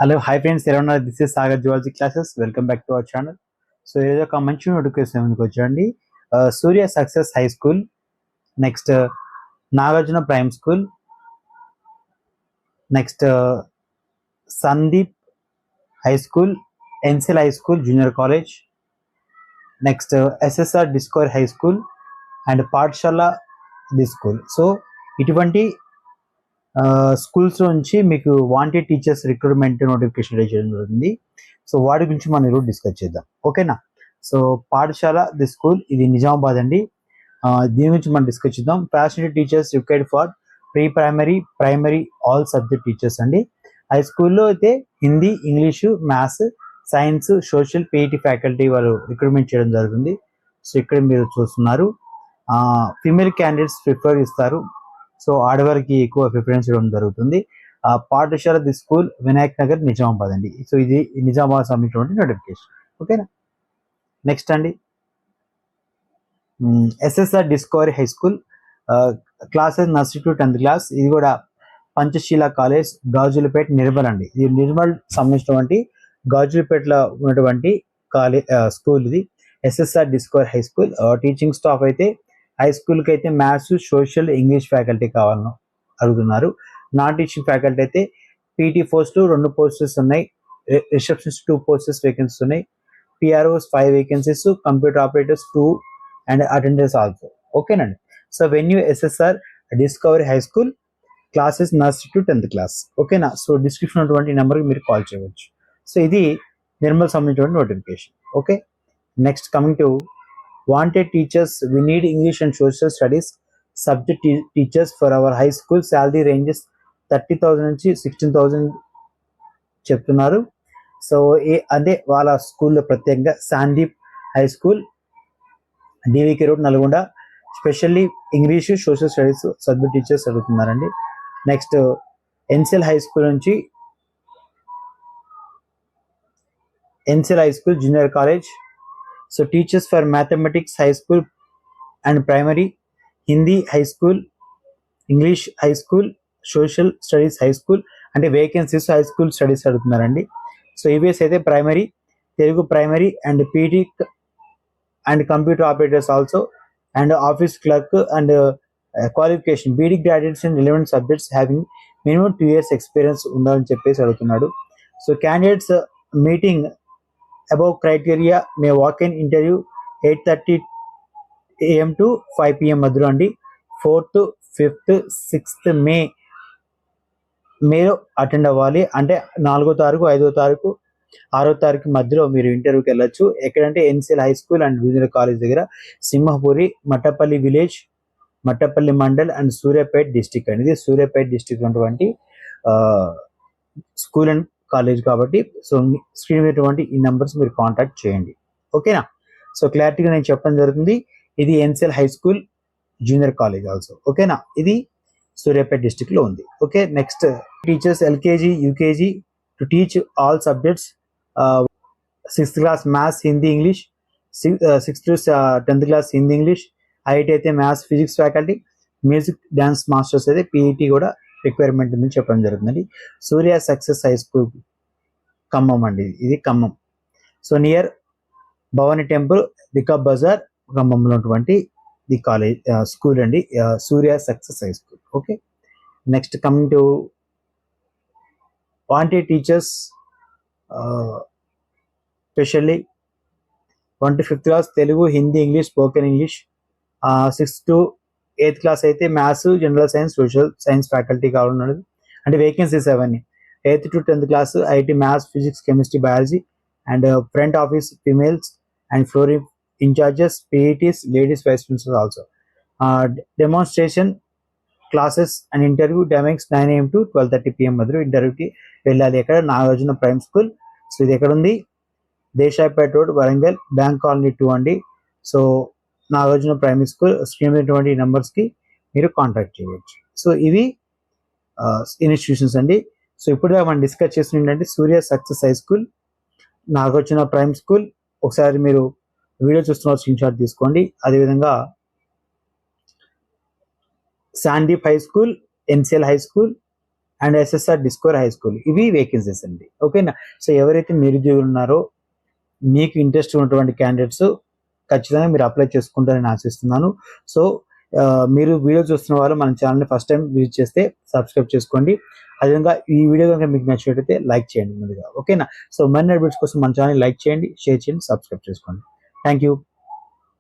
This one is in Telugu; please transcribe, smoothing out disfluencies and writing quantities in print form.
హలో హాయ్ ఫ్రెండ్స్, ఎలా ఉన్నారు? This is Sagar zoology classes. Welcome back to our channel. So ఈరోజు ఒక మంచి నోటిఫికేషన్ ముందుకు వచ్చండి. Surya success high school, next Nagarjuna prime school, next Sandeep high school, NCL high school junior college, next SSR discover high school and Pathashala the school. So ఇటువంటి స్కూల్స్ నుంచి మీకు wanted teachers recruitment notification release చేయడం జరుగుతుంది. సో వాటి గురించి మనం ఈరోజు డిస్కస్ చేద్దాం, ఓకేనా? సో పాఠశాల ది స్కూల్ ఇది నిజామాబాద్ అండి. దీని గురించి మనం డిస్కస్ చేద్దాం. Facility teachers required for pre primary, primary all subject teachers అండి. హై స్కూల్లో అయితే Hindi, English, maths, science, social, PET faculty వాళ్ళు రిక్రూట్మెంట్ చేయడం జరుగుతుంది. సో ఇక్కడ మీరు చూస్తున్నారు, ఫీమేల్ క్యాండిడేట్స్ ప్రిఫర్ ఇస్తారు. సో ఆడవారికి ఎక్కువ ప్రిఫరెన్స్ ఇవ్వడం జరుగుతుంది. పాఠశాల ది స్కూల్ వినాయక్ నగర్ నిజామాబాద్ అండి. సో ఇది నిజామాబాద్ సంబంధించినటువంటి నోటిఫికేషన్, ఓకేనా? నెక్స్ట్ అండి, SSR discovery high school, classes nursery to 10th class. ఇది కూడా పంచశీల కాలేజ్, గాజులపేట, నిర్మల్ అండి. ఇది నిర్మల్ సంబంధించినటువంటి గాజులపేటలో ఉన్నటువంటి కాలేజ్ స్కూల్ ఇది SSR discovery high school. Teaching staff అయితే హై స్కూల్కి అయితే మ్యాథ్స్, సోషల్, ఇంగ్లీష్ ఫ్యాకల్టీ కావాలని అడుగుతున్నారు. నాన్ టీచింగ్ ఫ్యాకల్టీ అయితే పీటీ పోస్టులు 2 పోస్టెస్ ఉన్నాయి, రిసెప్షనిస్ట్ 2 పోస్టెస్ వేకెన్సీస్ ఉన్నాయి, PROs 5 vacancies, computer operators 2 and attenders also, ఓకేనండి. So venue SSR discovery high school, classes nursery to 10th class, ఓకేనా? సో డిస్క్రిప్షన్ ఉన్నటువంటి నెంబర్కి మీరు కాల్ చేయవచ్చు. సో ఇది నిర్మల్ సంబంధించినటువంటి notification, okay. Next coming to wanted teachers, we need English and social studies subject teachers for our high school. Salary ranges 30,000 నుంచి 16,000 చెప్తున్నారు. సో అదే వాళ్ళ స్కూల్లో ప్రత్యేకంగా Sandeep high school, DVK road, Nalgonda, specially English, social studies subject teachers అడుగుతున్నారండి. నెక్స్ట్ ఎన్సిల్ హై స్కూల్ నుంచి NCL high school junior college. So teachers for mathematics high school and primary, Hindi high school, English high school, social studies high school అంటే వేకెన్సీస్ హై స్కూల్ స్టడీస్ అడుగుతున్నారండి. సో ఈవీఎస్ అయితే primary, Telugu primary and PT and computer operators also and office clerk and qualification BEd graduates in relevant subjects having minimum 2 years experience ఉండాలని చెప్పేసి అడుగుతున్నాడు. So candidates meeting above criteria may walk in interview 8:30 AM to 5 PM మధ్యలో అండి. 4th, 5th, 6th మేలో అటెండ్ అవ్వాలి. అంటే 4వ తారీఖు, 5వ తారీఖు, 6వ తారీఖు మధ్యలో మీరు ఇంటర్వ్యూకి వెళ్ళొచ్చు. ఎక్కడంటే NCL high school and junior college దగ్గర, Simhapuri, Mattapalli village, Mattapalli mandal and Suryapet district అండి. ఇది సూర్యాపేట్ డిస్టిక్ ఉన్నటువంటి స్కూల్ అండ్ కాలేజ్ కాబట్టి సో స్క్రీన్ మీద ఈ నెంబర్స్ మీరు కాంటాక్ట్ చేయండి, ఓకేనా? సో క్లారిటీగా నేను చెప్పడం జరుగుతుంది. ఇది NCL high school junior college also, ఓకేనా? ఇది సూర్యాపేట డిస్టిక్ లో ఉంది, okay. Next teachers LKG, UKG to teach all subjects, 6th class maths, Hindi, English, 6th to 10th class Hindi, English, IIT అయితే maths, physics faculty, music, dance masters అయితే పీఈటీ కూడా రిక్వైర్మెంట్ ఉందని చెప్పడం జరుగుతుంది. Surya success high school Khammam అండి, ఇది Khammam. So near Bhavani temple, Rikab Bazar, ఖమ్మంలో ఉన్నటువంటి ది కాలేజ్ స్కూల్ అండి, Surya success high school, okay. Next coming to wanted teachers, specially 1 to 5th class Telugu, Hindi, English, spoken English, 6th to 8th class అయితే maths, general science, social science faculty కావాలన్నది అంటే వేకెన్సీస్ అవన్నీ. 8th to 10th class IT, maths, physics, chemistry, biology and front office females and flooring incharges, PETs, ladies vice principal also. Demonstration classes and interview timings 9 AM to 12:30 PM మధ్యలో ఇంటర్వ్యూకి వెళ్ళాలి. ఎక్కడ? Nagarjuna prime school. సో ఇది ఎక్కడ ఉంది? Desaipet road, Warangal, bank colony 2 అండి. So Nagarjuna primary school. Screen మీద నెంబర్స్ కి మీరు కాంటాక్ట్ చేయవచ్చు. సో ఇవి ఇన్స్టిట్యూషన్స్ అండి. సో ఇప్పుడు మనం డిస్కస్ చేసిన ఏంటంటే Surya success high school, Nagarjuna prime school. ఒకసారి మీరు వీడియో చూస్తున్న స్క్రీన్ షాట్ తీసుకోండి. అదేవిధంగా Sandeep high school, NCL high school, and SSR discover high school, ఇవి వేకెన్సీస్ అండి. ఓకేనా. సో ఎవరైతే నిరుద్యోగులు ఉన్నారో మీకు ఇంట్రెస్ట్ ఉన్నటువంటి క్యాండిడేట్స్ ఖచ్చితంగా మీరు అప్లై చేసుకుంటారని ఆశిస్తున్నాను. సో మీరు వీడియో చూస్తున్న వాళ్ళు మన ఛానల్ని ఫస్ట్ టైం విజిట్ చేస్తే సబ్స్క్రైబ్ చేసుకోండి. అదేవిధంగా ఈ వీడియో కనుక మీకు నచ్చినట్లయితే లైక్ చేయండి ముందుగా. ఓకేనా. సో మరిన్ని అప్డేట్స్ కోసం మన ఛానల్ లైక్ చేయండి, షేర్ చేయండి, సబ్స్క్రైబ్ చేసుకోండి. Thank you.